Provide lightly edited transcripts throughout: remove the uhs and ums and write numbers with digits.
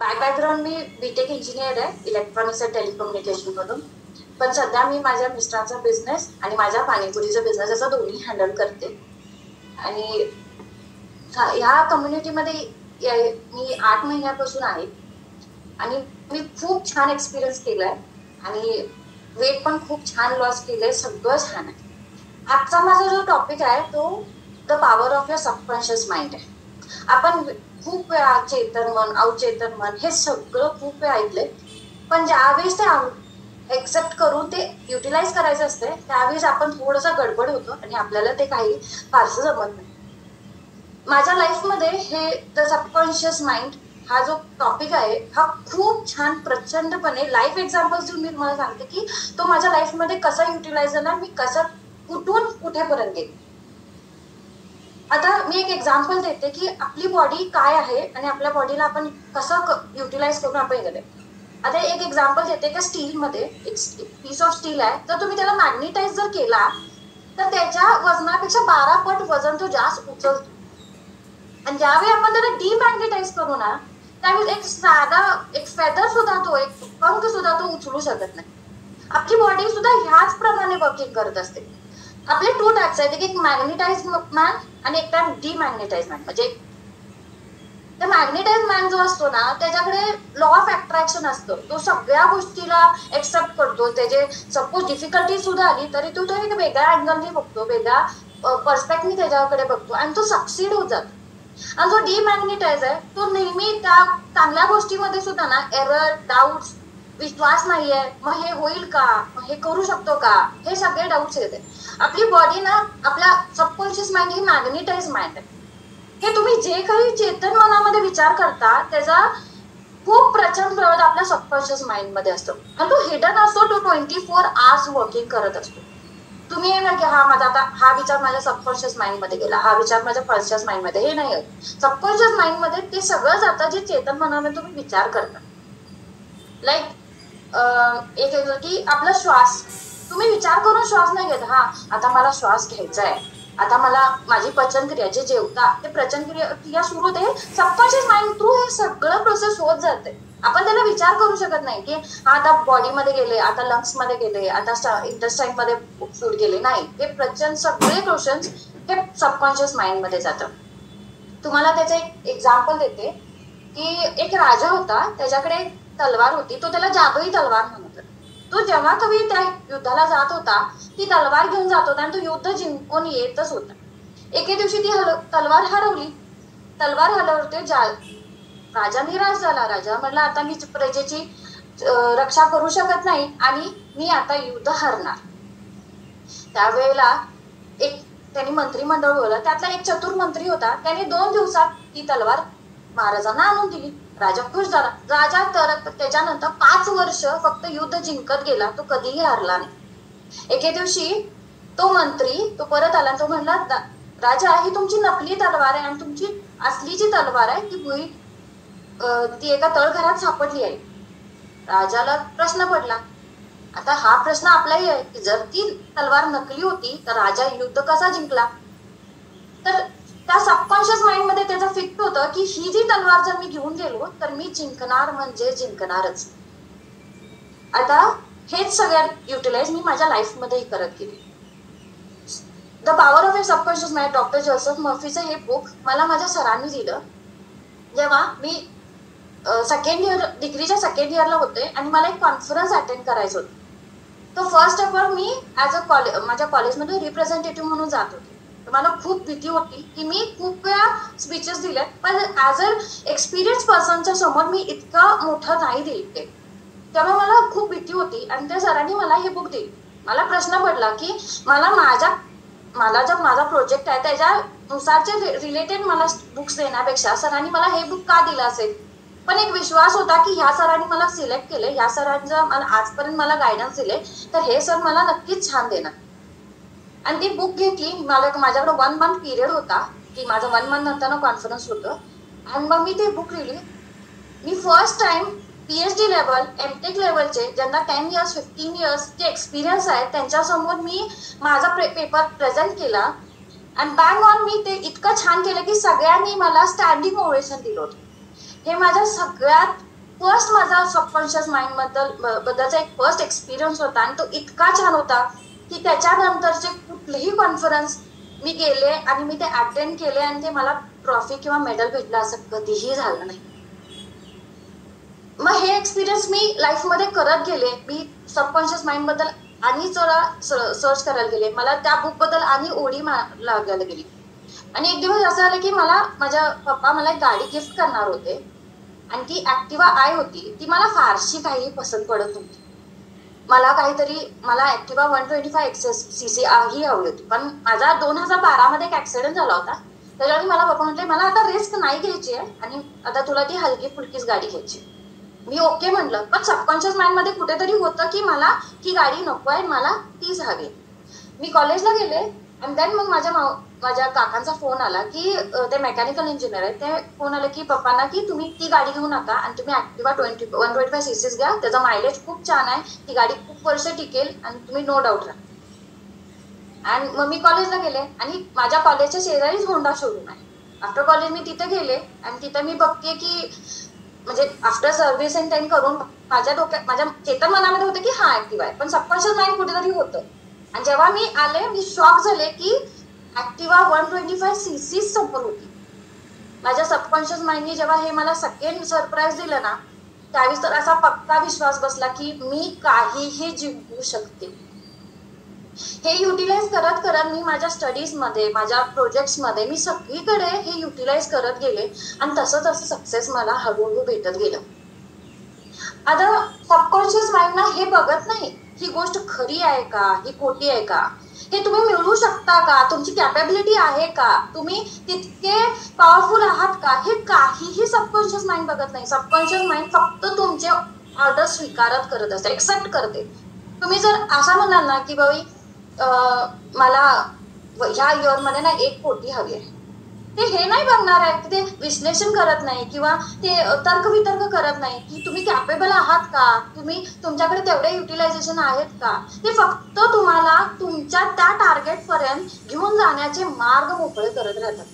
Bye background मी BTech engineer आहे electronics and telecommunication मधून. पण सध्या मी माझ्या मिस्टरांचा बिझनेस आणि माझ्या पाणीपुरीचा बिझनेस असं दोन्ही हँडल करते. आणि ह्या कम्युनिटीमध्ये मी 8 महिन्यापासून आहे आणि मी खूप छान एक्सपिरियन्स केलाय आणि वेट पण खूप छान लॉस केलंय. सगळं छान आहे. आजचा माझा जो टॉपिक आहे तो the power of your subconscious mind आहे. आपण खूप वेळा चेतन मन अवचेतन मन हे सगळं खूप वेळा ऐकलंय, पण ज्यावेळेस ते एक्सेप्ट करून ते युटिलाइज करायचं असते त्यावेळेस आपण थोडंसं गडबड होतो आणि आपल्याला ते काही फारसं जमत नाही. माझ्या लाईफमध्ये हे द सबकॉन्शियस माइंड हा जो टॉपिक आहे हा खूप छान प्रचंडपणे लाईफ एक्झाम्पल्स देऊन मी तुम्हाला सांगते की तो माझ्या लाईफमध्ये कसा युटिलाइज झाला, मी कसं कुठून कुठेपर्यंत गेले. आता मी एक एक्झाम्पल देते की आपली बॉडी काय आहे आणि आपल्या बॉडीला आपण कसं युटिलाइज करून आपण गेले. आता एक एक्झाम्पल देते की स्टीलमध्ये एक पीस ऑफ स्टील आहे, तर तुम्ही त्याला मॅग्नेटाइज जर केला तर त्याच्या वजनापेक्षा 12 पट वजन तो जास्त उचलतो. आणि ज्यावेळी आपण त्याला डिमॅग्नेटाइज करू ना त्यावेळेस एक साधा एक फेदर सुद्धा तो एक पंख सुद्धा तो उचलू शकत नाही. आपली बॉडी सुद्धा ह्याच प्रमाणे वर्किंग करत असते. आपले 2 टाइप्स आहेत, एक मॅग्नेटाइज मॅन आणि एक टाइप डिमॅग्नेटाइज मॅन. म्हणजे मॅग्नेटाइज मॅन जो असतो ना त्याच्याकडे लॉ ऑफ अट्रॅक्शन असतो. तो सगळ्या गोष्टीला एक्सेप्ट करतो. त्याचे सपोज डिफिकल्टी सुद्धा आली तरी तो एक वेगळ्या अँगलने बघतो, वेगळ्या पर्स्पेक्टिव्ह त्याच्याकडे बघतो आणि तो सक्सीड होत जातो. आणि जो डिमॅग्नेटाइज आहे तो नेहमी त्या चांगल्या गोष्टीमध्ये सुद्धा ना एरर, डाऊट्स, विश्वास नाहीये, मग हे होईल का, मग हे करू शकतो का, हे सगळे डाऊट्स येते. आपली बॉडी ना आपल्या सबकॉन्शियस माइंड ही मॅग्नेटाइज माइंड आहे. हे तुम्ही जे काही चेतन मनामध्ये विचार करता त्याचा खूप प्रचंड प्रमाणात आपल्या सबकॉन्शियस माइंड मध्ये असतो आणि तो हिडन असतो. तो 24 आवर्स वर्किंग करत असतो. तुम्ही हे ना की माझा आता हा विचार माझ्या सबकॉन्शियस माइंड मध्ये गेला, हा विचार माझ्या कॉन्शियस माइंड मध्ये, हे नाही. सबकॉन्शियस माइंड मध्ये ते सगळं जातं जे चेतन मनामध्ये तुम्ही विचार करता. लाईक एक की आपला श्वास, तुम्ही विचार करून श्वास नाही घेत. आता मला श्वास घ्यायचा आहे, आता मला माझी पचनक्रिया, जे जेवता ते पचनक्रिया सुरू होते. सबकॉन्शियस माइंड थ्रू हे सगळं प्रोसेस होत जाते. आपण त्याला विचार करू शकत नाही की आता बॉडीमध्ये गेले, आता लंग्स मध्ये गेले, आता इंटेस्टाईन मध्ये फूड गेले. नाही, हे प्रचंड सगळे क्वेश्चन्स हे सबकॉन्शियस माइंड मध्ये जातं. तुम्हाला त्याचं एक एक्झाम्पल देते की एक राजा होता, त्याच्याकडे तलवार होती. तो त्याला जादुई तलवार म्हणत. तो जेव्हा कधी त्या युद्धाला जात होता ती तलवार घेऊन जात होता आणि तो युद्ध जिंकून येतच होता. एके दिवशी ती तलवार हरवली. तलवार हरवते, राजा निराश झाला. राजा म्हणला आता मी प्रजेची रक्षा करू शकत नाही आणि मी आता युद्ध हरणार. त्यावेळेला त्यांनी मंत्रिमंडळ बोलवलं. त्यातला एक चतुर मंत्री होता. त्याने 2 दिवसात ती तलवार महाराजांना आणून दिली. राजा खुश झाला. राजा तर त्याच्यानंतर 5 वर्ष फक्त युद्ध जिंकत गेला, तो कधीही हरला नाही. एके दिवशी तो मंत्री तो परत आला. तो म्हणला राजा ही तुमची नकली तलवार आहे आणि तुमची असली जी तलवार आहे ती एका तळघरात सापडली आहे. राजाला प्रश्न पडला. आता हा प्रश्न आपलाही आहे की जर ती तलवार नकली होती तर राजा युद्ध कसा जिंकला. तर त्या सबकॉन्शियस माइंड मध्ये त्याचं फिक्स होतं की ही जी तलवार जर मी घेऊन गेलो तर मी जिंकणार म्हणजे जिंकणारच. आता हेच सगळ्यात युटिलाइज मी माझ्या लाईफ मध्येही करत गेले. The power of a subconscious mind, doctor Joseph मर्फीचं हे बुक मला माझ्या सरांनी दिलं जेव्हा मी डिग्रीच्या सेकंड इयरला होते आणि मला एक कॉन्फरन्स अटेंड करायचं होतं. तो फर्स्ट ऑफ ऑल मी माझ्या कॉलेजमध्ये रिप्रेझेंटेटिव्ह म्हणून जात होते. तर मला खूप भीती होती की मी खूप वेळा स्पीचेस दिले पण ॲज अ एक्सपिरियन्स पर्सनच्या समोर मी इतकं मोठं नाही दिले. त्यामुळे मला खूप भीती होती आणि त्या सरांनी मला हे बुक दिली. मला प्रश्न पडला की मला जर माझा प्रोजेक्ट आहे त्याच्यानुसारचे रिलेटेड मला बुक्स देण्यापेक्षा सरांनी मला हे बुक का दिलं असेल. पण एक विश्वास होता की ह्या सरांनी मला सिलेक्ट केले, ह्या सरांचं मला आजपर्यंत मला गायडन्स दिले तर हे सर मला नक्कीच छान देणार. आणि ती बुक घेतली. माझ्याकडे 1 मंथ पिरियड होता की माझं 1 मंथ नंतर कॉन्फरन्स होतं आणि मग मी ते बुक लिहिली. मी first time PhD level, MTech लेवलचे ज्यांना 10 इयर्स 15 इयर्सचे एक्सपिरियन्स आहे त्यांच्यासमोर मी माझा पेपर प्रेझेंट केला आणि बँग ऑन मी ते इतकं छान केलं की सगळ्यांनी मला स्टँडिंग ओवेशन दिलं होतं. हे माझ्या सगळ्यात फर्स्ट माझा सबकॉन्शियस माइंड बद्दलचा एक फर्स्ट एक्सपिरियन्स होता आणि तो इतका छान होता की त्याच्यानंतरचे कुठलेही कॉन्फरन्स मी गेले आणि मी ते अटेंड केले आणि ते मला ट्रॉफी किंवा मेडल भेटलं असं कधीही झालं नाही. मग हे एक्सपिरियन्स मी लाईफमध्ये करत गेले. मी सबकॉन्शियस माइंड बद्दल आणि जरा सर्च करायला गेले. मला त्या बुक बद्दल आणि ओढी लागायला गेली. आणि एक दिवस असं झालं की माझ्या पप्पा मला एक गाडी गिफ्ट करणार होते आणि ती ऍक्टिवा आय होती. ती मला फारशी काही पसंत पडत नव्हती. मला ऍक्टिवा 125 XS ही हवी होती. पण माझा 2012 मध्ये एक ऍक्सिडेंट झाला होता. त्याच्यामुळे मला पप्पा म्हटले मला आता रिस्क नाही घ्यायची आहे आणि आता तुला ती हलकी फुलकीच गाडी घ्यायची. मी ओके म्हटलं. पण सबकॉन्शियस माइंड मध्ये कुठेतरी होतं की मला ही गाडी नको आहे, मला तीच हवी. मी कॉलेजला गेले आणि देन मग माझ्या काकांचा फोन आला की ते मेकॅनिकल इंजिनियर आहेत. ते फोन आले की पप्पांना की तुम्ही ती गाडी घेऊ नका आणि तुम्ही ऍक्टिवा 125 CC घ्या. त्याचा मायलेज खूप छान आहे, ती गाडी खूप वर्ष टिकेल आणि तुम्ही नो डाऊट राहा. आणि मग मी कॉलेजला गेले आणि माझ्या कॉलेजच्या शेजारीच होंडा शोरूम आहे. आफ्टर कॉलेज मी तिथे गेले आणि तिथे मी बघते की म्हणजे आफ्टर सर्व्हिस अँड टेन करून माझ्या चेतन मनामध्ये होतं की हा ऍक्टिव्ह आहे, पण सबकॉन्शियस माइंड कुठेतरी होतं. आणि जेव्हा मी आले मी शॉक झाले की ऍक्टिवा 125 CC समोर होती. माझ्या सबकॉन्शियस माइंडनी जेव्हा हे मला सेकंड सरप्राईज दिलं ना, त्यावेळेस तर असा पक्का विश्वास बसला की मी काहीही जिंकू शकते. हे युटिलाइज करत करत मी माझ्या स्टडीजमध्ये, माझ्या प्रोजेक्ट्समध्ये मी सगळीकडे हे युटिलाइज करत गेले आणि तसं तसं सक्सेस मला हळूहळू भेटत गेलं. आता सबकॉन्शियस माइंड ना हे बघत नाही ही गोष्ट खरी आहे का, ही खोटी आहे का, हे तुम्ही मिळवू शकता का, तुमची कॅपेबिलिटी आहे का, तुम्ही तितके पॉवरफुल आहात का, हे काहीही सबकॉन्शियस माइंड बघत नाही. सबकॉन्शियस माइंड फक्त तुमचे ऑर्डर स्वीकारत करत असते, एक्सेप्ट करते. तुम्ही जर असं म्हणाल ना की बाई मला ह्या इयरमध्ये ना 1 कोटी हवी आहे, ते हे नाही बघणार आहे की ते विश्लेषण करत नाही किंवा ते तर्कवितर्क करत नाही की तुम्ही कॅपेबल आहात का, तुमच्याकडे तेवढे युटिलायझेशन आहेत का. ते फक्त तुम्हाला तुमच्या त्या टार्गेट पर्यंत घेऊन जाण्याचे मार्ग मोकळे करत राहतात.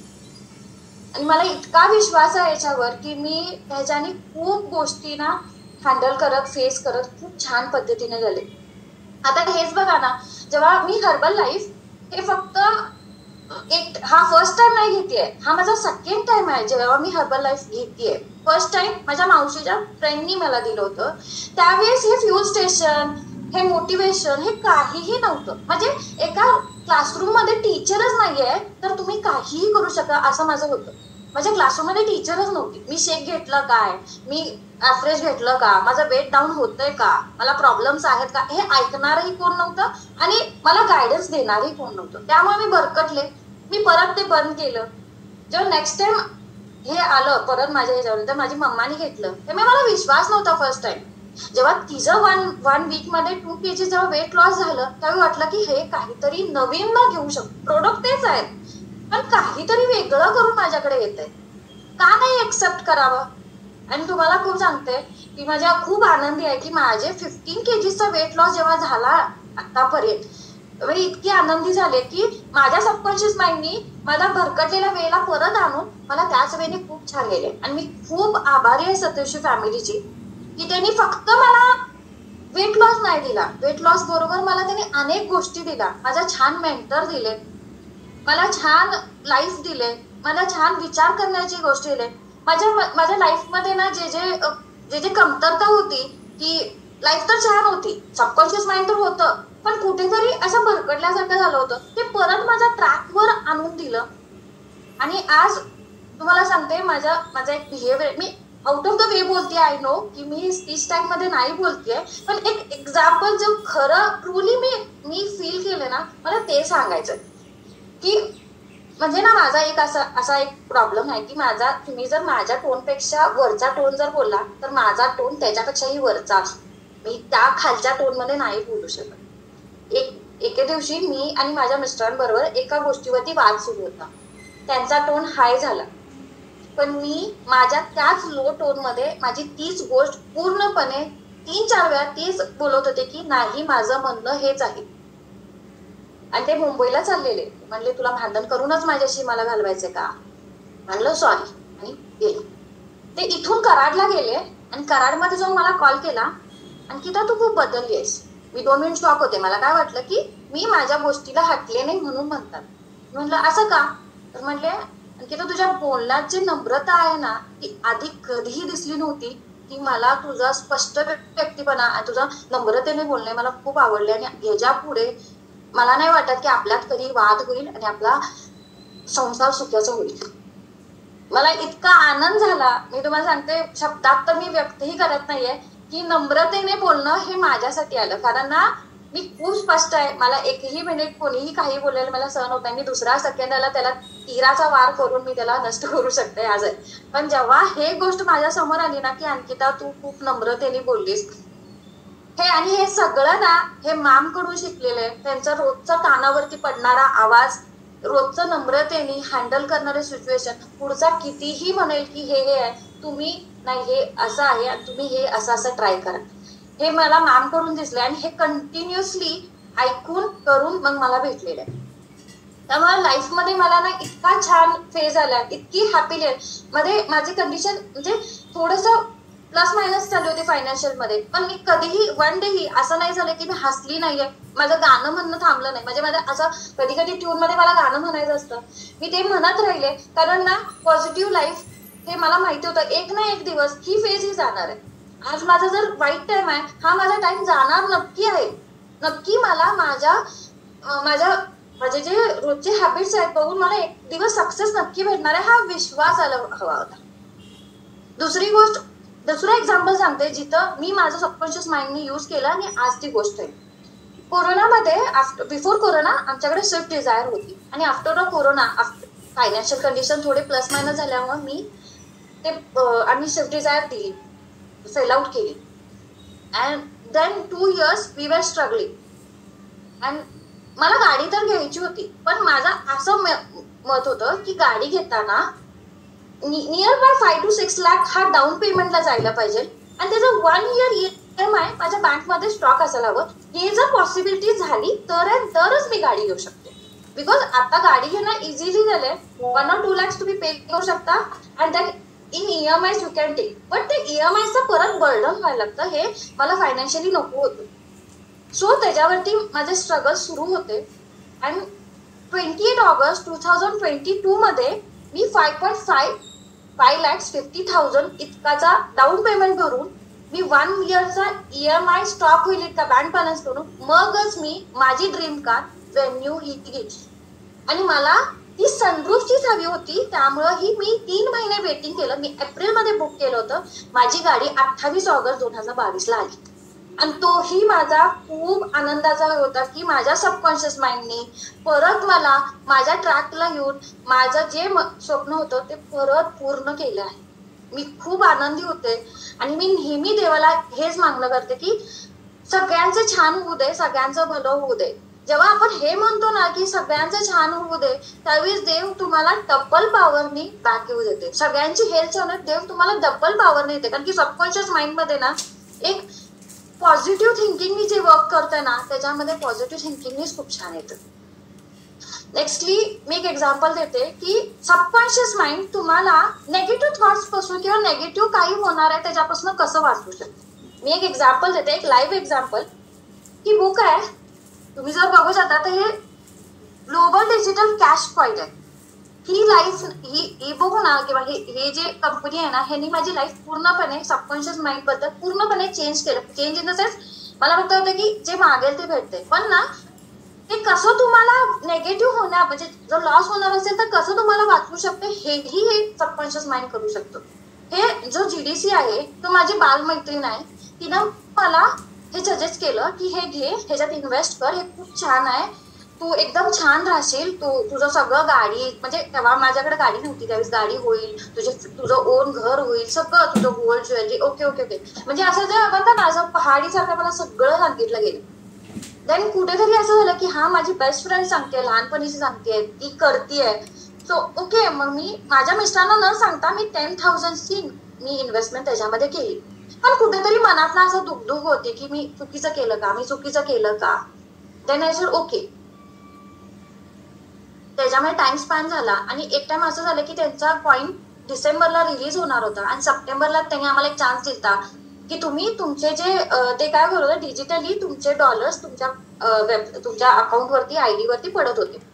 आणि मला इतका विश्वास आहे याच्यावर की मी ह्याच्याने खूप गोष्टींना हँडल करत, फेस करत खूप छान पद्धतीने झाले. आता हेच बघा ना, जेव्हा मी हर्बल लाईफ हे फक्त हा फर्स्ट टाइम नाही घेतेय, हा माझा सेकंड टाइम आहे जेव्हा मी हर्बल लाईफ घेतेय. फर्स्ट टाइम माझ्या मावशीच्या फ्रेंडनी मला दिलं होतं. त्यावेळेस हे फ्यूल स्टेशन, हे मोटिवेशन, हे काहीही नव्हतं. म्हणजे एका क्लासरूम मध्ये टीचरच नाहीये तर तुम्ही काहीही करू शकता असं माझं होतं. माझ्या क्लासरूममध्ये टीचरच नव्हती. मी शेक घेतलं काय, मी ॲव्हरेज घेतलं का, माझं वेट डाऊन होतंय का, मला प्रॉब्लेम्स आहेत का, हे ऐकणारही कोण नव्हतं आणि मला गायडन्स देणारही कोण नव्हतं. त्यामुळे मी भरकटले. मी परत ते बंद केलं. जेव्हा नेक्स्ट टाइम हे आलं परत माझ्या ह्याच्यावर, तर माझी मम्मानी घेतलं. त्यामुळे मला विश्वास नव्हता फर्स्ट टाइम. जेव्हा तिचं वन वीक मध्ये 2 kg जेव्हा वेट लॉस झालं त्यावेळी वाटलं की हे काहीतरी नवीन ना घेऊ शकतो. प्रोडक्ट तेच आहेत पण काहीतरी वेगळं करून माझ्याकडे येत आहे, का नाही एक्सेप्ट करावं. आणि तुम्हाला खूप सांगते की माझ्या खूप आनंदी आहे की माझे 15 kg वेट लॉस जेव्हा झाला आतापर्यंत, मी इतकी आनंदी झाले की माझ्या सबकॉन्शियस माइंडनी माझा भरकटलेल्या वेळेला परत आणून मला त्याच वेळेने खूप छान गेले. आणि मी खूप आभारी आहे सतीशी फॅमिलीची की त्यांनी फक्त मला वेट लॉस नाही दिला, वेट लॉस बरोबर मला त्यांनी अनेक गोष्टी दिल्या. माझा छान मेंटर दिले, मला छान लाईफ दिले, मला छान विचार करण्याची गोष्टी दिले. माझ्या लाईफमध्ये ना जे कमतरता होती की लाईफ तर छान होती, सबकॉन्शियस माइंड तर होतं पण कुठेतरी असं भरकटल्यासारखं झालं होतं, ते परत माझ्या ट्रॅकवर आणून दिलं. आणि आज तुम्हाला सांगते माझा एक behaviour, me out of the way बोलते, आय नो की मी स्पीच टाईप मध्ये नाही बोलतेय, पण एक एक्झाम्पल जो खरं ट्रुली मी फील केलं ना, मला ते सांगायचं की म्हणजे ना माझा एक असा एक प्रॉब्लेम आहे की तुम्ही जर माझ्या टोनपेक्षा वरचा टोन जर बोलला तर माझा टोन त्याच्यापेक्षाही वरचा असतो. मी त्या खालच्या टोनमध्ये नाही बोलू शकत. एके दिवशी मी आणि माझ्या मिस्टरांबरोबर एका गोष्टीवरती वाद सुरू होता. त्यांचा टोन हाय झाला पण मी माझ्या त्याच लो टोनमध्ये माझी तीच गोष्ट पूर्णपणे 3-4 वेळा तीच बोलत होते की नाही माझं म्हणणं हेच आहे. आणि ते मुंबईला चाललेले, म्हणले तुला भांडण करूनच माझ्याशी मला घालवायचे का, म्हणलं सॉरी आणि गेले. ते इथून कराडला गेले आणि कराडमध्ये जाऊन मला कॉल केला, अंकिता तू खूप बदलली आहेस. मी 2 मिनिट शॉक होते. मला काय वाटलं की मी माझ्या गोष्टीला हटले नाही म्हणून म्हणतात. म्हटलं असं का? तर म्हटले अंकिता तुझ्या बोलण्यात जी नम्रता आहे ना ती आधी कधीही दिसली नव्हती. की मला तुझा स्पष्ट व्यक्तिपणा आणि तुझा नम्रतेने बोलणे मला खूप आवडले आणि ह्याच्या पुढे मला नाही वाटत की आपल्यात कधी वाद होईल आणि आपला संसार सुखाचा होईल. मला इतका आनंद झाला, मी तुम्हाला सांगते शब्दात तर मी व्यक्तही करत नाहीये की नम्रतेने बोलणं हे माझ्यासाठी आलं. कारण ना मी खूप स्पष्ट आहे. मला एकही मिनिट कोणीही काही बोलायला मला सहन होत नाही. मी दुसऱ्या सेकंदाला त्याला तीराचा वार करून मी त्याला नष्ट करू शकते आज. पण जेव्हा हे गोष्ट माझ्या समोर आली ना की अंकिता तू खूप नम्रतेने बोललीस हे, आणि हे सगळं ना हे मॅमकडून शिकलेले. त्यांचा रोजचा कानावरती पडणारा आवाज, रोजचं नम्रतेने हँडल करणारे सिच्युएशन, पुढचा कितीही म्हणेल की हे आहे तुम्ही नाही हे असं आहे आणि तुम्ही हे असं असं ट्राय करा, हे मला मॅम कडून दिसले आणि हे कंटिन्युअसली ऐकून करून मग मला भेटलेलं आहे. त्यामुळे लाईफमध्ये मला ना इतका छान फेज आला, इतकी हॅपी मध्ये माझी कंडिशन म्हणजे थोडस प्लस मायनस चालू होते फायनान्शियल मध्ये. पण मी कधीही वन डेही असं नाही झालं की मी हसली नाहीये, माझं गाणं म्हणणं थांबलं नाही. म्हणजे माझं असं कधी कधी ट्यून मध्ये मला गाणं म्हणायचं असतं, मी ते म्हणत राहिले. कारण ना पॉझिटिव्ह लाईफ हे मला माहिती होतं एक ना एक दिवस ही फेज ही जाणार आहे. आज माझा जर वाईट टाइम आहे, हा माझा टाइम जाणार नक्की आहे. नक्की मला माझे जे रोजचे हॅबिट्स आहेत बघून मला एक दिवस सक्सेस नक्की भेटणार आहे, हा विश्वास आला हवा होता. दुसरं एक्झाम्पल सांगते जिथं मी माझं सबकॉन्शियस माइंडने यूज केलं आणि आज ती गोष्ट आहे. कोरोनामध्ये बिफोर कोरोना आमच्याकडे स्विफ्ट डिझायर होती आणि आफ्टर कोरोना फायनान्शियल कंडिशन थोडे प्लस मायनस झाल्यामुळे मी आम्ही स्विफ्ट डिझायर दिली, सेल आउट केली. And then 2 years we were struggling. And मला गाडी तर घ्यायची होती, पण माझं असं मत होतं की गाडी घेताना नियर बाय 5 to 6 लाख हा डाऊन पेमेंटला जायला पाहिजे आणि त्याचं 1 year EMI माझ्या बँकमध्ये स्टॉक असायला हवं. हे जर पॉसिबिलिटी झाली तरच मी गाडी घेऊ शकते. बिकॉज आता गाडी घेणं इझिली झालंय. 1 or 2 lakhs तुम्ही पे करू शकता and then in EMI you can take. But ते EMIचं परत बर्डन व्हायला लागतं, हे मला फायनान्शियली नको होतं. सो त्याच्यावरती माझे स्ट्रगल सुरू होते. अँड 28 ऑगस्ट 2022 मध्ये मी 5,50,000 इतकाचा डाऊन पेमेंट भरून मी 1 yearचा EMI स्टॉक होईल इतका बँक बॅलन्स करून मगच मी माझी ड्रीम कार व्हेन्यू ही घेतली. आणि मला ती सनरूफचीच हवी होती, त्यामुळं ही मी 3 महिने वेटिंग केलं. मी एप्रिलमध्ये बुक केलं होतं. माझी गाडी 28 ऑगस्ट 2022 आली. आणि तोही माझा खूप आनंदाचा होता की माझ्या सबकॉन्शियस माइंडने परत मला माझ्या ट्रॅकला घेऊन माझं जे स्वप्न होतं ते परत पूर्ण केलं आहे. मी खूप आनंदी होते आणि मी नेहमी देवाला हेच मागणं करते की सगळ्यांचं छान होऊ दे, सगळ्यांचं भलं होऊ दे. जेव्हा आपण हे म्हणतो ना की सगळ्यांचं छान होऊ दे, त्यावेळेस देव तुम्हाला डबल पॉवरनी बॅक येऊ देते. सगळ्यांची हेल्थ होण्यात देव तुम्हाला डबल पॉवरने येते. कारण की सबकॉन्शियस माइंड मध्ये ना एक पॉझिटिव्ह थिंकिंगनी जे वर्क करतं ना त्याच्यामध्ये पॉझिटिव्ह थिंकिंगनीच खूप छान येतं. नेक्स्टली मी एक एक्झाम्पल देते की सबकॉन्शियस माइंड तुम्हाला नेगेटिव्ह थॉट्स पासून किंवा नेगेटिव्ह काही होणार आहे त्याच्यापासून कसं वाचवू शकते. मी एक एक्झाम्पल देते, एक लाईव्ह एक्झाम्पल. ही बुक आहे, तुम्ही जर बघू शकता तर हे ग्लोबल डिजिटल कॅश कॉइन आहे. ही लाईफ ही बुक ना किंवा हे जे कंपनी आहे ना ह्यांनी माझी लाईफ पूर्णपणे सबकॉन्शियस माइंड बद्दल पूर्णपणे चेंज केलं. चेंज इन द सेन्स मला फक्त होतं की जे मागेल ते भेटते, पण ना ते कसं तुम्हाला नेगेटिव्ह होणार म्हणजे जर लॉस होणार असेल तर कसं तुम्हाला वाचवू शकते हेही हे सबकॉन्शियस माइंड करू शकतो. हे जो GDC आहे तो माझी बालमैत्रीण आहे, तिनं मला हे सजेस्ट केलं की हे घे, ह्याच्यात इन्व्हेस्ट कर, हे खूप छान आहे, तू एकदम छान राहशील, तुझं सगळं गाडी म्हणजे तेव्हा माझ्याकडे गाडी नव्हती, त्यावेळेस गाडी होईल, तुझं ओन घर होईल, सगळं तुझं gold jewellery okay okay okay म्हणजे असं जे म्हणतात ना असं पहाडीसारखं मला सगळं सांगितलं गेलं. देन कुठेतरी असं झालं की हा माझी बेस्ट फ्रेंड सांगते, लहानपणीची सांगते, ती करतीये. सो ओके, मग मी माझ्या मिस्टरांना न सांगता मी 10,000ची मी इन्व्हेस्टमेंट त्याच्यामध्ये केली. पण कुठेतरी मनात ना असं दुखदुख होते की मी चुकीचं केलं का. Then I said okay. त्याच्यामुळे टाइम स्पॅन झाला आणि एक टाइम असं झालं की त्यांचा कॉइन डिसेंबरला रिलीज होणार होता आणि सप्टेंबरला त्यांनी आम्हाला एक चान्स दिला की तुम्ही तुमचे जे ते काय करत होते, डिजिटली तुमचे डॉलर्स तुमच्या अकाउंटवरती आयडी वरती पडत होते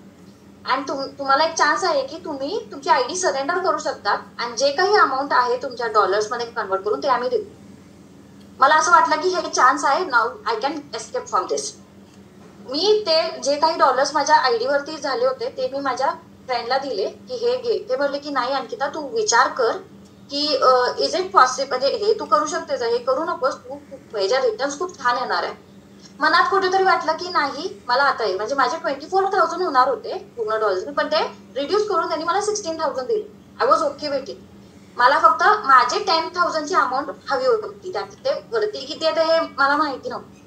आणि तुम्हाला एक चान्स आहे की तुम्ही तुमची आयडी सरेंडर करू शकता आणि जे काही अमाऊंट आहे तुमच्या डॉलर्स मध्ये कन्वर्ट करून ते आम्ही देऊ. मला असं वाटलं की हे चान्स आहे, now I can escape from this. मी ते जे काही डॉलर्स माझ्या आयडी वरती झाले होते ते मी माझ्या फ्रेंडला दिले की हे घे. ते बोलले की नाही अंकिता, तू विचार कर की इज इट पॉसिबल, म्हणजे हे तू करू शकतेस, हे करू नकोस, तू ह्याच्या रिटर्न्स खूप छान येणार आहे. मनात कुठेतरी वाटलं की नाही मला आता आहे, म्हणजे माझे 24,000 होणार होते पूर्ण डॉलर्स, पण ते रिड्यूस करून त्यांनी मला 16,000 दिले. I was okay with it. मला फक्त माझे 10,000ची अमाऊंट हवी होती, त्यात ते वरती किती आहे हे मला माहिती नव्हतं.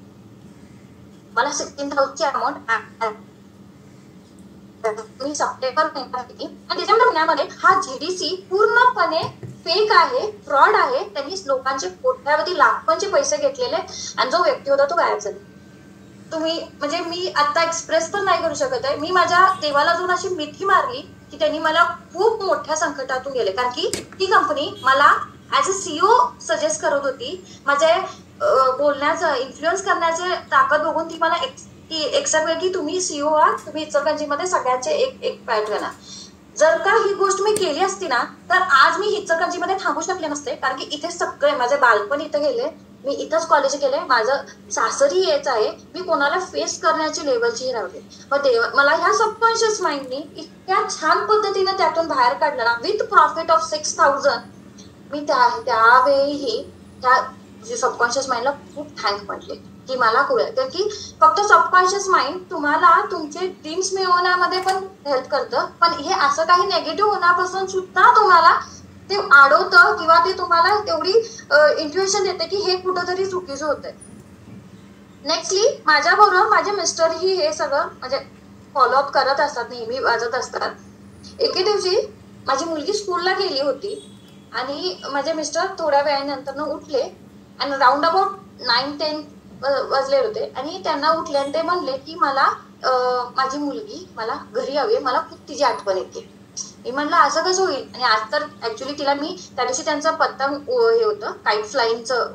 मला 16,000ची अमाऊंट मी सप्टेंबर महिन्यात दिली आणि डिसेंबर महिन्यामध्ये हा जीडीसी पूर्णपणे फेक आहे, फ्रॉड आहे. त्यांनी लोकांचे कोट्यावधी लाखोंचे पैसे घेतलेले आणि जो व्यक्ती होता तो गायब झाला. तुम्ही म्हणजे मी आता एक्सप्रेस पण नाही करू शकत आहे. मी माझ्या देवाला जाऊन अशी मिठी मारली की त्यांनी मला खूप मोठ्या संकटातून गेले, कारण की ती कंपनी मला ऍज अ सीईओ सजेस्ट करत होती. माझे बोलण्याचं इन्फ्लुएन्स करण्याचे ताकद बघून ती मला एक्सेप्ट की तुम्ही सीईओ आहात, तुम्ही इचलकरंजीमध्ये सगळ्यांचे एक पॅटर्न आहे. जर का ही गोष्ट मी केली असती ना तर आज मी इचलकरंजीमध्ये थांबू शकले नसते, कारण की इथे सगळे माझे बालपण इथं गेले, मी इथंच कॉलेज केले, माझं सासरी यायचं आहे, मी कोणाला फेस करण्याची लेवलची राहते. मग मला ह्या सबकॉन्शियस माइंडनी इतक्या छान पद्धतीने त्यातून बाहेर काढलं ना विथ प्रॉफिट ऑफ 6,000. मी त्यावेळीही त्या सबकॉन्शियस माइंडला खूप थँक म्हटले की मला कळलं, कारण की फक्त सबकॉन्शियस माइंड तुम्हाला तुमचे ड्रीम्स मिळवण्यामध्ये पण हेल्प करतं, पण हे असं काही नेगेटिव्ह होण्यापासून सुद्धा तुम्हाला ते अडवतं किंवा ते तुम्हाला तेवढी इंट्युएशन देते की हे कुठंतरी चुकीचं होतंय. नेक्स्टली माझ्याबरोबर माझे मिस्टरही हे सगळं म्हणजे फॉलोअप करत असतात, नेहमी वाजत असतात. एके दिवशी माझी मुलगी स्कूलला गेली होती आणि माझे मिस्टर थोड्या वेळानंतर उठले आणि राऊंड अबाउट 9-10 वाजले होते आणि त्यांना उठले आणि ते म्हणले की मला माझी मुलगी मला घरी हवी, मला खूप तिची आठवण येते. मी म्हणलं असं कसं होईल, आणि आज तर ऍक्च्युली तिला मी त्या दिवशी त्यांचं पतंग हे होतं, काईट फ्लाईंगचं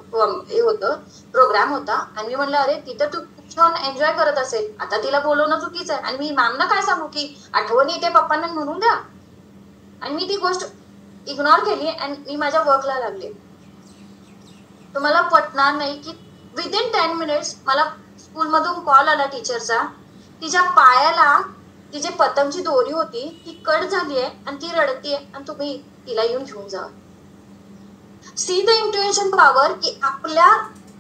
हे होतं, प्रोग्राम होता, आणि मी म्हणलं अरे तिथं तू खूप छान एन्जॉय करत असेल, आता तिला बोलवणं चुकीचं आहे. आणि मी मॅमना काय सांगू की आठवण येते पप्पांना म्हणून द्या, आणि मी ती गोष्ट इग्नोर केली आणि मी माझ्या वर्कला लागले. तुम्हाला पटणार नाही की विदिन 10 मिनिट्स मला स्कूलमधून कॉल आला टीचरचा, तिच्या पायाला ती जी पतंगची दोरी होती ती कट झाली आहे आणि ती रडतीये आणि तुम्ही तिला येऊन घेऊन जा. सी द इंट्युएशन पॉवर की आपल्या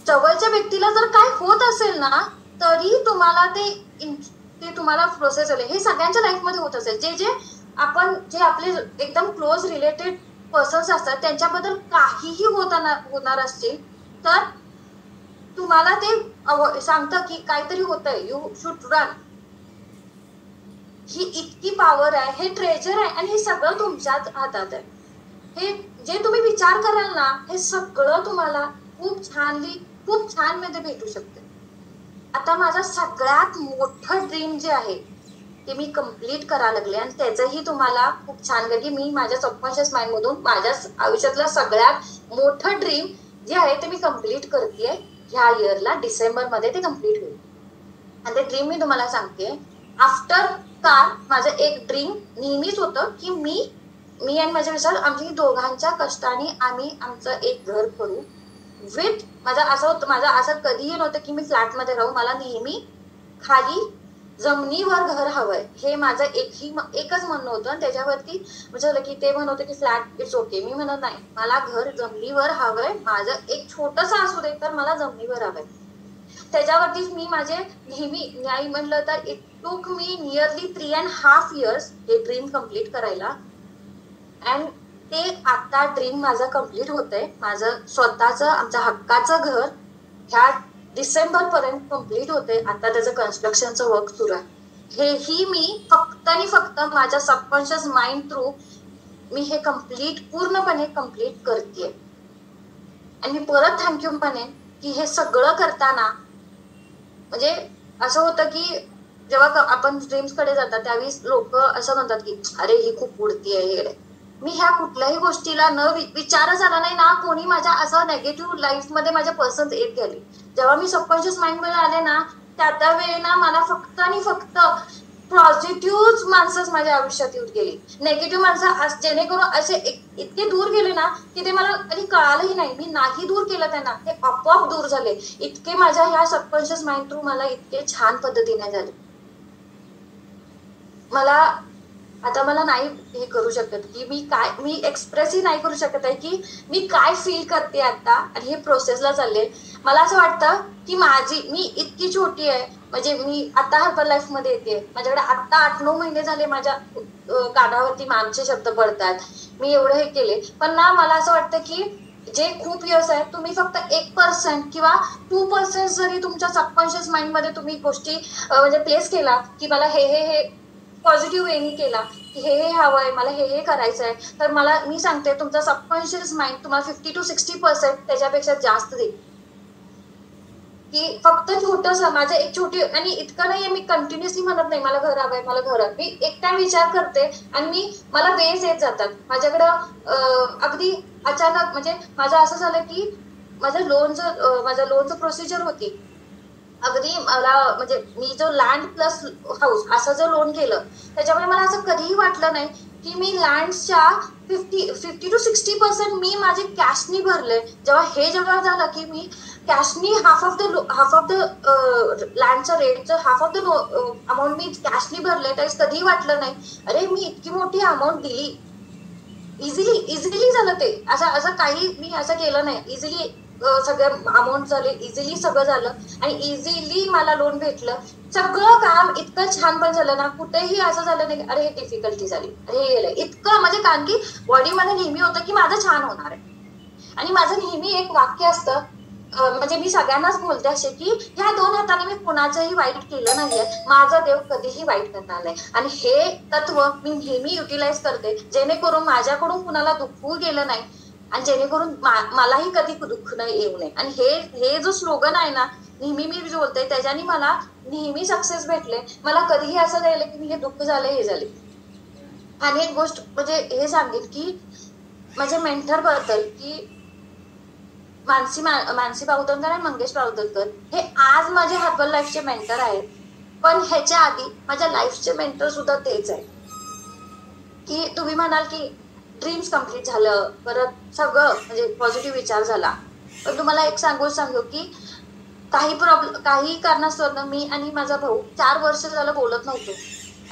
जवळच्या व्यक्तीला जर काय होत असेल ना तरी तुम्हाला ते तुम्हाला प्रोसेस होईल. हे सगळ्यांच्या लाईफमध्ये होत असेल. जे आपले एकदम क्लोज रिलेटेड पर्सन्स असतात त्यांच्याबद्दल काहीही होणार असतील तर तुम्हाला ते सांगतं की काहीतरी होतंय, यू शुड रन. ही इतकी पॉवर आहे, हे ट्रेजर आहे आणि हे सगळं तुमच्याच हातात आहे. हे जे तुम्ही विचार कराल ना हे सगळं तुम्हाला खूप छान मध्ये भेटू शकते. आता माझं सगळ्यात मोठं ड्रीम जे आहे ते मी कम्प्लीट करायला लागले आणि त्याचंही तुम्हाला खूप छान, कारण की मी माझ्या सबकॉन्शियस माइंड मधून माझ्या आयुष्यातलं सगळ्यात मोठं ड्रीम जे आहे ते मी कम्प्लीट करतेय. ह्या इयरला डिसेंबरमध्ये ते कम्प्लीट होईल आणि ते ड्रीम मी तुम्हाला सांगते. आफ्टर कार माझं एक ड्रीम नेहमीच होतं की मी आणि माझे मिस्टर आमच्या दोघांच्या कष्टाने आम्ही आमचं एक घर करू विथ माझं असं कधीही नव्हतं की मी फ्लॅटमध्ये राहू. मला नेहमी खाली जमिनीवर घर हवंय हे माझं एकच म्हणणं होतं. आणि त्याच्यावरती म्हणजे की ते म्हणत होते की फ्लॅट इट्स ओके, मी म्हणत नाही, मला घर जमिनीवर हवंय. माझं एक छोटंसं असू दे तर मला जमिनीवर हवंय. त्याच्यावरतीच मी माझे नेहमी नाही म्हणलं तर it took me nearly 3.5 years हे ड्रीम कम्प्लीट करायला. अँड ते आता ड्रीम माझं कम्प्लीट होतंय. माझं स्वतःचं आमचं हक्काचं घर ह्या डिसेंबर पर्यंत कम्प्लीट होते. आता त्याचं कन्स्ट्रक्शनचं वर्क सुरू आहे. हेही मी फक्त आणि फक्त माझ्या सबकॉन्शियस माइंड थ्रू मी हे पूर्णपणे कम्प्लीट करतेय. आणि मी परत थँक्यू म्हणेन की हे सगळं करताना म्हणजे असं होतं की जेव्हा आपण ड्रीम्स कडे जातात त्यावेळी लोक असं म्हणतात की अरे ही खूप उडती आहे. मी ह्या कुठल्याही गोष्टीला न विचारच आला नाही ना, कोणी माझ्या असं नेगेटिव्ह लाईफमध्ये माझ्या पर्सन्स येत गेले. जेव्हा मी सबकॉन्शियस माइंडमध्ये आले ना, त्या वेळी ना मला फक्त आणि फक्त पॉझिटिव्ह माणसंच माझ्या आयुष्यात येऊन गेली. नेगेटिव्ह माणसं जेणेकरून असे इतके दूर गेले ना की ते मला कधी कळालंही नाही. मी नाही दूर केलं त्यांना, ते आपोआप दूर झाले. इतके माझ्या ह्या सबकॉन्शियस माइंड थ्रू मला इतके छान पद्धतीने झाले. आता मला नाही हे करू शकत की मी एक्सप्रेसही नाही करू शकत आहे की मी काय फील करते आता, आणि हे प्रोसेसला चालले. मला असं वाटतं की मी इतकी छोटी आहे, म्हणजे मी आता हर्बल लाईफ मध्ये येते. माझ्याकडे आता 8-9 महिने झाले माझ्या कानावरती मामचे शब्द पडतात. मी एवढं हे केले, पण ना मला असं वाटतं की जे खूप यश आहे, तुम्ही फक्त 1% किंवा 2% जरी तुमच्या सबकॉन्शियस माइंड मध्ये तुम्ही गोष्टी म्हणजे प्लेस केला की मला हे पॉझिटिव्ह वेनी केला की हे हवंय, मला हे करायचं आहे, तर मी सांगते तुमचा सबकॉन्शियस माइंड तुम्हाला 50 to 60% त्याच्यापेक्षा जास्त देईल. की फक्त छोटंसं माझं एक छोटी, आणि इतकं नाहीये मी कंटिन्युअसली म्हणत नाही मला घर हवंय, मला घर. मी एक टाइम विचार करते आणि मला वेळच येत जातात माझ्याकडं. अगदी अचानक म्हणजे माझं असं झालं की माझं लोनचं प्रोसिजर होती. अगदी मला म्हणजे मी जो लँड प्लस हाऊस असं जर लोन केलं, त्याच्यामुळे मला असं कधीही वाटलं नाही की मी लँडच्या 50 to 60% मी माझे कॅशनी भरले. जेव्हा झालं की मी कॅशनी हाफ ऑफ द लँडचं रेटचं हाफ ऑफ द अमाऊंट मी कॅशनी भरले, त्यावेळेस कधीही वाटलं नाही अरे मी इतकी मोठी अमाऊंट दिली. इझिली झालं ते. असं काही मी असं केलं नाही. इझिली सगळं अमाऊंट झाले, इझिली सगळं झालं आणि इझिली मला लोन भेटलं. सगळं काम इतकं छान पण झालं ना, कुठेही असं झालं नाही अरे हे डिफिकल्टी झाली, अरे हे गेलं इतकं. म्हणजे कारण की बॉडीमध्ये नेहमी होतं की माझं छान होणार आहे. आणि माझं नेहमी एक वाक्य असतं, म्हणजे मी सगळ्यांनाच बोलते असे की ह्या 2 हाताने मी कुणाचंही वाईट केलं नाहीये, माझा देव कधीही वाईट करणार नाही. आणि हे तत्व मी नेहमी युटिलाइज करते, जेणेकरून माझ्याकडून कुणाला दुखवू गेलं नाही आणि जेणेकरून मलाही कधी दुःख नाही येऊ नये. आणि हे जो स्लोगन आहे ना, नेहमी मी बोलते, त्याच्याने मला नेहमी सक्सेस भेटले. मला कधीही असं झालं की हे दुःख झाले, हे झाले. आणि एक गोष्ट म्हणजे हे सांगेन की माझ्या मेंटर बद्दल की मानसी बावधनकर आणि मंगेश बावधनकर हे आज माझे हर्बल लाईफचे मेंटर आहेत. पण ह्याच्या आधी माझ्या लाईफचे मेंटर सुद्धा तेच आहे. की तुम्ही म्हणाल की ड्रीम्स कम्प्लीट झालं, परत सगळं म्हणजे पॉझिटिव्ह विचार झाला, पण तुम्हाला एक सांगू की काही कारणास्तव मी आणि माझा भाऊ 4 वर्ष झालं बोलत नव्हतो.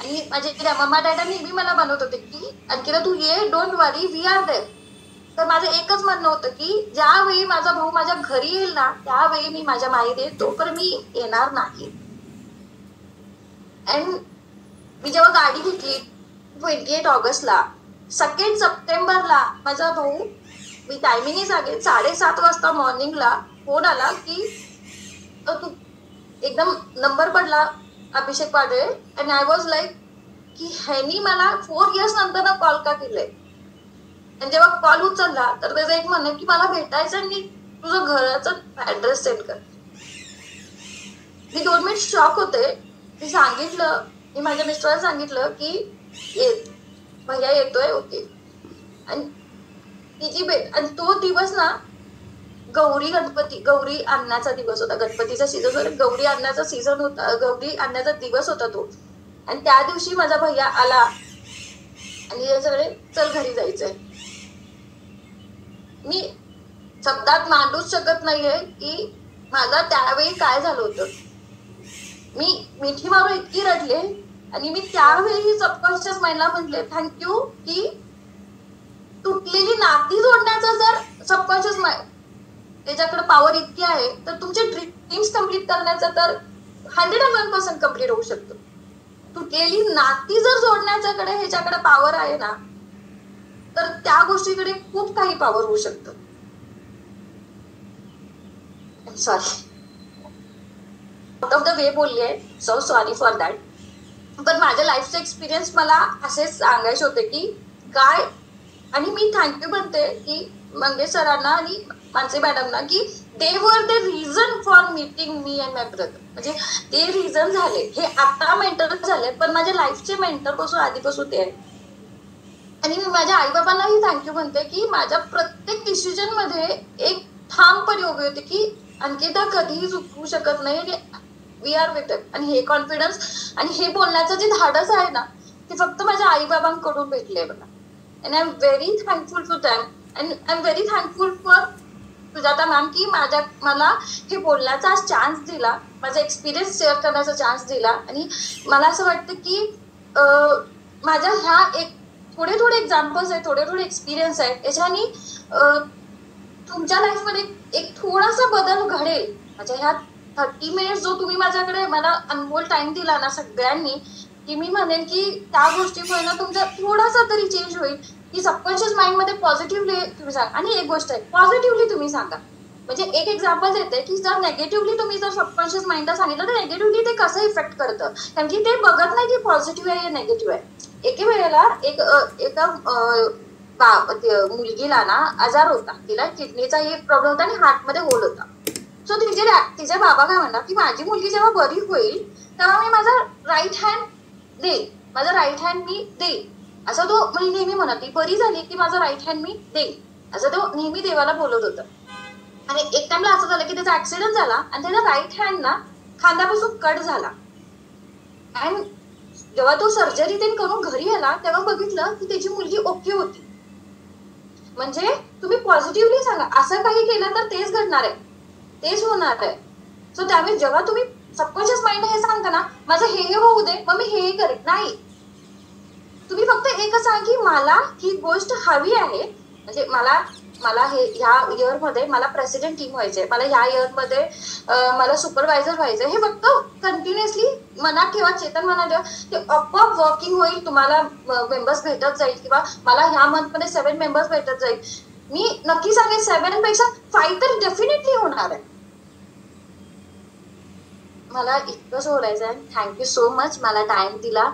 आणि माझे मम्मा डॅडा नेहमी मला बनवत होते की आणखी तू ये, don't worry, we are there. तर माझं एकच म्हणणं होतं की ज्यावेळी माझा भाऊ माझ्या घरी येईल ना, त्यावेळी मी माझ्या माहेरी येईल, तोपर्यंत मी येणार नाही. अँड मी जेव्हा गाडी घेतली 28 ऑगस्टला, 2 सप्टेंबरला माझा भाऊ, मी टायमिंगही सांगेन, 7:30 वाजता मॉर्निंगला फोन आला की तू एकदम नंबर पडला अभिषेक पाडळे. अँड आय वॉज लाईक की ह्यानी मला 4 इयर्स नंतर कॉल का केलंय. आणि जेव्हा कॉल उचलला तर त्याचं एक म्हणणं की मला भेटायचं आणि तुझं घराचा ऍड्रेस सेंड कर. मी 2 मिनिट शॉक होते. मी माझ्या मिस्टरांना सांगितलं की भैया येतोय, ओके. आणि तिची भेट, आणि तो दिवस ना गौरी आणण्याचा दिवस होता. गणपतीचा सीझन होता, गौरी आणण्याचा सीझन होता, गौरी आणण्याचा दिवस होता तो. आणि त्या दिवशी माझा भैया आला आणि हे सगळे चल घरी जायचंय. मी शब्दात मांडूच शकत नाहीये की मला त्यावेळी काय झालं होतं. मी मिठी मारून इतकी रडले आणि मी त्यावेळी सबकॉन्शियस माइंडला म्हटले थँक्यू की तुटलेली नाती जोडण्याचा जर सबकॉन्शियस माइंड त्याच्याकडे पॉवर इतकी आहे, तर तुमचे ड्रीम्स कम्प्लीट करण्याचा तर 101% कम्प्लीट होऊ शकतो. तुटलेली नाती जर जोडण्याच्याकडे ह्याच्याकडे पॉवर आहे ना, तर त्या गोष्टीकडे खूप काही पॉवर होऊ शकतं. Sorry, out of the way बोलली आहे, सो सॉरी फॉर दॅट. पण माझ्या लाईफचे एक्सपिरियन्स मला असेच सांगायचे होते की काय. आणि मी थँक्यू म्हणते की मंगेश सरांना आणि मानसी मॅडमना की they were the reason for meeting me and my brother. म्हणजे ते रिझन झाले, हे आता मेंटर झाले, पण माझ्या लाईफचे मेंटर पासून आधीपासून ते आहे. आणि मी माझ्या आई बाबांनाही थँक्यू म्हणते की माझ्या प्रत्येक डिसिजन मध्ये एक ठामपणे उभी होते की अंकिता कधीही चुकवू शकत नाही, वी आर बेटर. आणि हे कॉन्फिडन्स आणि हे बोलण्याचं जे धाडस आहे ना, ते फक्त माझ्या आई बाबांकडून भेटले मला. And I am very thankful to them. And I am very thankful for Sujata ma'am की मला हे बोलण्याचा चान्स दिला, माझा एक्सपिरियन्स शेअर करण्याचा चान्स दिला. आणि मला असं वाटतं की माझ्या ह्या एक थोडे एक्झाम्पल्स आहेत, थोडे एक्सपिरियन्स आहेत, याच्याने तुमच्या लाईफमध्ये एक थोडासा बदल घडेल. माझ्या ह्या 30 मिनिट्स जो तुम्ही माझ्याकडे मला अनमोल टाइम दिला ना सगळ्यांनी, की मी म्हणेन की त्या गोष्टीमुळे ना तुमचा थोडासा तरी चेंज होईल. की सबकॉन्शियस माइंड मध्ये पॉझिटिव्हली तुम्ही सांगा. आणि एक गोष्ट आहे, पॉझिटिव्हली तुम्ही सांगा. म्हणजे एक एक्झाम्पल देते की जर नेगेटिव्हली तुम्ही जर सबकॉन्शियस माइंडला सांगितलं तर नेगेटिव्हली ते कसं इफेक्ट करतं, कारण की ते बघत नाही की पॉझिटिव्ह आहे या निगेटिव्ह आहे. एके वेळेला एका मुलगीला ना आजार होता, तिला किडनीचा एक प्रॉब्लेम होता आणि हार्टमध्ये होल होता. सो तिचे बाबा काय म्हणतात की माझी मुलगी जेव्हा बरी होईल तेव्हा मी माझा राईट हँड देईल, माझा राईट हँड मी देईल, असं तो म्हणजे नेहमी म्हणत. ती बरी झाली की माझा राईट हँड मी देईल, असं तो नेहमी देवाला बोलत होता. आणि एक टाइमला असं झालं की त्याचा ऍक्सिडेंट झाला आणि त्याचा राईट हँड ना खांद्यापासून कट झाला. आणि जेव्हा तो सर्जरी ते करून घरी आला तेव्हा बघितलं की त्याची मुलगी ओके होती. म्हणजे तुम्ही पॉझिटिव्हली सांगा, असं काही केलं तर तेच घडणार आहे, तेच होणार आहे. सो त्यावेळी जेव्हा तुम्ही सबकॉन्शियस माइंड हे सांगता ना, माझं हे होऊ दे मग मी हे करेन, नाही. तुम्ही फक्त एकच सांगा की मला ही गोष्ट हवी आहे. म्हणजे मला हे ह्या इयर मध्ये मला प्रेसिडेंट टीम व्हायचंय, मला ह्या इयर मध्ये मला सुपरवायझर व्हायचंय. हे फक्त कंटिन्युअसली मनात ठेवा, चेतन मनात ठेवा. ते आपोआप वर्किंग होईल, तुम्हाला मेंबर्स भेटत जाईल. किंवा मला ह्या मंथ मध्ये 7 मेंबर्स भेटत जाईल. मी नक्की सांगेन 7 पेक्षा 5 तर डेफिनेटली होणार आहे. मला इतकंच बोलायचं आहे. थँक्यू सो मच मला टाइम दिला.